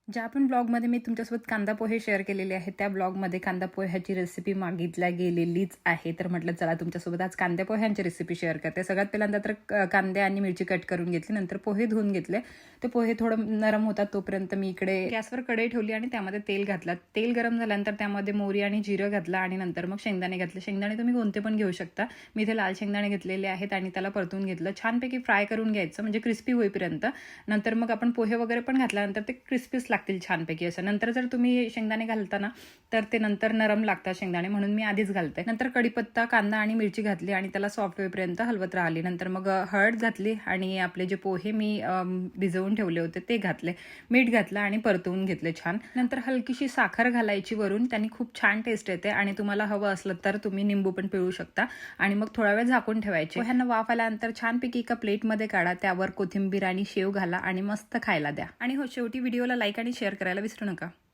ज्या पण ब्लॉगमध्ये मी तुमच्यासोबत कांदा पोहे शेअर केलेले आहेत त्या ब्लॉगमध्ये कांदा पोह्याची रेसिपी मागितल्या गेलेलीच आहे. तर म्हटलं चला तुमच्यासोबत आज कांदा पोह्यांची रेसिपी शेअर करते. सगळ्यात पहिल्यांदा तर कांदे आणि मिरची कट करून घेतली, नंतर पोहे धुवून घेतले. ते पोहे थोडं नरम होतात तोपर्यंत मी इकडे गॅसवर कढई ठेवली आणि त्यामध्ये तेल घातलं. तेल गरम झाल्यानंतर त्यामध्ये मोहरी आणि जिरं घातलं आणि नंतर मग शेंगदाणे घातले. शेंगदाणे तुम्ही कोणते पण घेऊ शकता. मी इथे लाल शेंगदाणे घेतलेले आहेत आणि त्याला परतून घेतलं. छानपैकी फ्राय करून घ्यायचं म्हणजे क्रिस्पी होईपर्यंत. नंतर मग आपण पोहे वगैरे पण घातल्यानंतर ते क्रिस्पीच लागतील छानपैकी. नंतर जर तुम्ही शेंगदाणे घालताना तर ते नंतर नरम लागतात शेंगदाणे, म्हणून मी आधीच घालते. नंतर कढीपत्ता, कांदा आणि मिरची घातली आणि त्याला सॉफ्ट होईपर्यंत हलवत राहिली. नंतर मग हळद घातली आणि आपले जे पोहे मी भिजवून ठेवले होते ते घातले. मीठ घातलं आणि परतवून घेतले छान. नंतर हलकीशी साखर घालायची वरून, त्यांनी खूप छान टेस्ट येते. आणि तुम्हाला हवं असलं तर तुम्ही निंबू पण पिळू शकता. आणि मग थोडा वेळ झाकून ठेवायचे. पोह्यांना वाफ आल्यानंतर छानपैकी एका प्लेटमध्ये काढा, त्यावर कोथिंबीर आणि शेव घाला आणि मस्त खायला द्या. आणि हो, शेवटी व्हिडिओला लाईक आणि शेअर करायला विसरू नका.